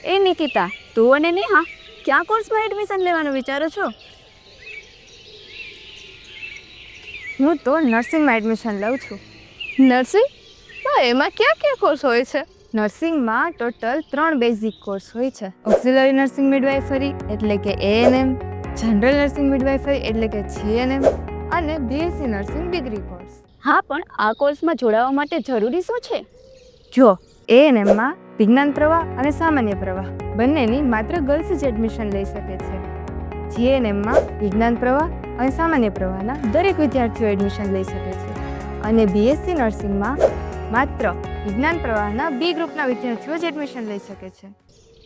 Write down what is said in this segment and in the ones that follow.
એ નિકિતા, તું અને નેહા ક્યાં કોર્સમાં એડમિશન લેવાનું વિચારો છો? હું તો નર્સિંગમાં એડમિશન લઉં છું. નર્સિંગ? એમાં ક્યાં ક્યાં કોર્સ હોય છે? નર્સિંગમાં ટોટલ 3 બેઝિક કોર્સ હોય છે. ઓક્સિલરી નર્સિંગ મિડવાઇફરી એટલે કે ANM, જનરલ નર્સિંગ મિડવાઇફરી એટલે કે GNM અને BSc નર્સિંગ ડિગ્રી કોર્સ. હા, પણ આ કોર્સમાં જોડાવા માટે જરૂરી શું છે? જો ANMમાં વિજ્ઞાન પ્રવાહ અને સામાન્ય પ્રવાહ બંનેની માત્ર ગર્લ્સ જ એડમિશન લઈ શકે છે. GNMમાં વિજ્ઞાન પ્રવાહ અને સામાન્ય પ્રવાહના દરેક વિદ્યાર્થીઓ એડમિશન લઈ શકે છે. અને BSc નર્સિંગમાં માત્ર વિજ્ઞાન પ્રવાહના B ગ્રુપના વિદ્યાર્થીઓ જ એડમિશન લઈ શકે છે.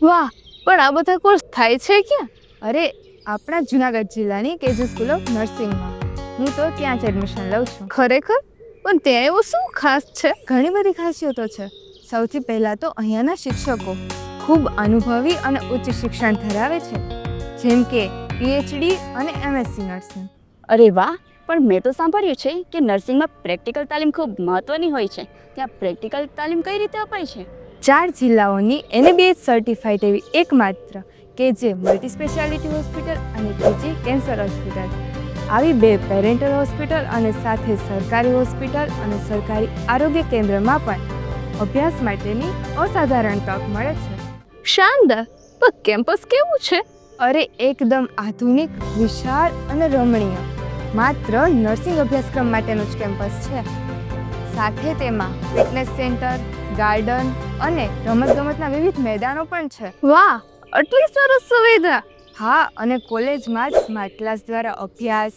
વાહ, પણ આ બધા કોર્સ થાય છે ક્યાં? અરે, આપણા જુનાગઢ જિલ્લાની KJ સ્કૂલ ઓફ નર્સિંગમાં. હું તો ત્યાં જ એડમિશન લઉં છું. ખરેખર? પણ ત્યાં એવું શું ખાસ છે? ઘણી બધી ખાસિયતો છે. સૌથી પહેલાં તો અહીંયાના શિક્ષકો ખૂબ અનુભવી અને ઉચ્ચ શિક્ષણ ધરાવે છે, જેમ કે PhD અને MSc નર્સિંગ. અરે વાહ, પણ મેં તો સાંભળ્યું છે કે નર્સિંગમાં પ્રેક્ટિકલ તાલીમ ખૂબ મહત્વની હોય છે. ત્યાં પ્રેક્ટિકલ તાલીમ કઈ રીતે અપાય છે? 4 જિલ્લાઓની NABH સર્ટિફાઈડ એવી એકમાત્ર KJ મલ્ટી સ્પેશિયાલિટી હોસ્પિટલ અને KJ કેન્સર હોસ્પિટલ. આવી 2 પેરેન્ટલ હોસ્પિટલ અને સાથે સરકારી હોસ્પિટલ અને સરકારી આરોગ્ય કેન્દ્રમાં પણ અભ્યાસ માટેની અસાધારણ તક મળે છે. શાનદાર. પણ કેમ્પસ કેવું છે? અરે, એકદમ આધુનિક, વિશાળ અને રમણીય. માત્ર નર્સિંગ અભ્યાસક્રમ માટેનું જ કેમ્પસ છે. સાથે તેમાં ફિટનેસ સેન્ટર, ગાર્ડન અને રમતગમતના વિવિધ મેદાનો પણ છે. વાહ, આટલી સરસ સુવિધા! હા, અને કોલેજમાં જ સ્માર્ટ ક્લાસ દ્વારા અભ્યાસ,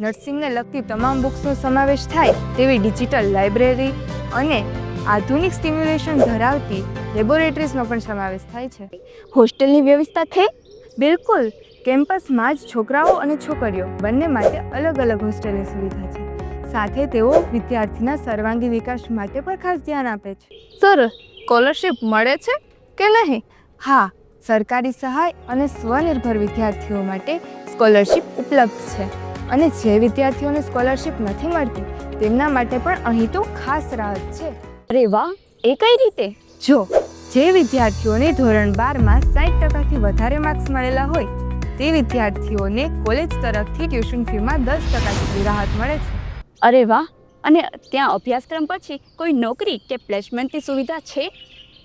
નર્સિંગને લગતી તમામ બુક્સનો સમાવેશ થાય તેવી ડિજિટલ લાઇબ્રેરી અને આધુનિક સ્ટિમ્યુલેશન ધરાવતી લેબોરેટરીઝનો પણ સમાવેશ થાય છે. હોસ્ટેલની વ્યવસ્થા છે? બિલકુલ, કેમ્પસમાં જ છોકરાઓ અને છોકરીઓ બંને માટે અલગ અલગ હોસ્ટેલની સુવિધા છે. સાથે તેઓ વિદ્યાર્થીના સર્વાંગી વિકાસ માટે પણ ખાસ ધ્યાન આપે છે. સરસ. સ્કોલરશિપ મળે છે કે નહીં? હા, સરકારી સહાય અને સ્વનિર્ભર વિદ્યાર્થીઓ માટે સ્કોલરશિપ ઉપલબ્ધ છે. અને જે વિદ્યાર્થીઓને સ્કોલરશિપ નથી મળતી તેમના માટે પણ અહીં તો ખાસ રાહત છે. અરે વાહ, એ કઈ રીતે? જો જે વિદ્યાર્થીઓને ધોરણ 12માં 60% વધારે માર્ક્સ મળેલા હોય તે વિદ્યાર્થીઓને કોલેજ તરફથી ટ્યુશન ફીમાં 10% જેટલી રાહત મળે છે. અરે વાહ, અને ત્યાં અભ્યાસક્રમ પછી કોઈ નોકરી કે પ્લેસમેન્ટની સુવિધા છે?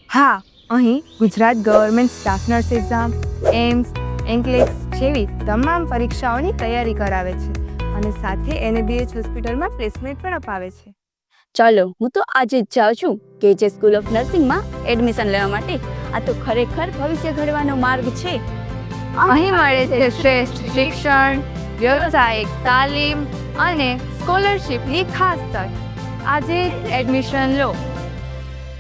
હા, અહીં Gujarat government staff nurse exam, AIIMS, NCLEX જેવી તમામ પરીક્ષાઓની તૈયારી કરાવે છે અને સાથે NABH હોસ્પિટલમાં પ્લેસમેન્ટ પણ અપાવે છે. ચાલો, હું તો આજે જ જાઉં છું KJ સ્કૂલ ઓફ નર્સિંગમાં એડમિશન લેવા માટે. આ તો ખરેખર ભવિષ્ય ઘડવાનો માર્ગ છે. અહીં મળે છે શ્રેષ્ઠ શિક્ષણ, વ્યવસાયિક તાલીમ અને સ્કોલરશિપની ખાસ તક. આજે એડમિશન લો.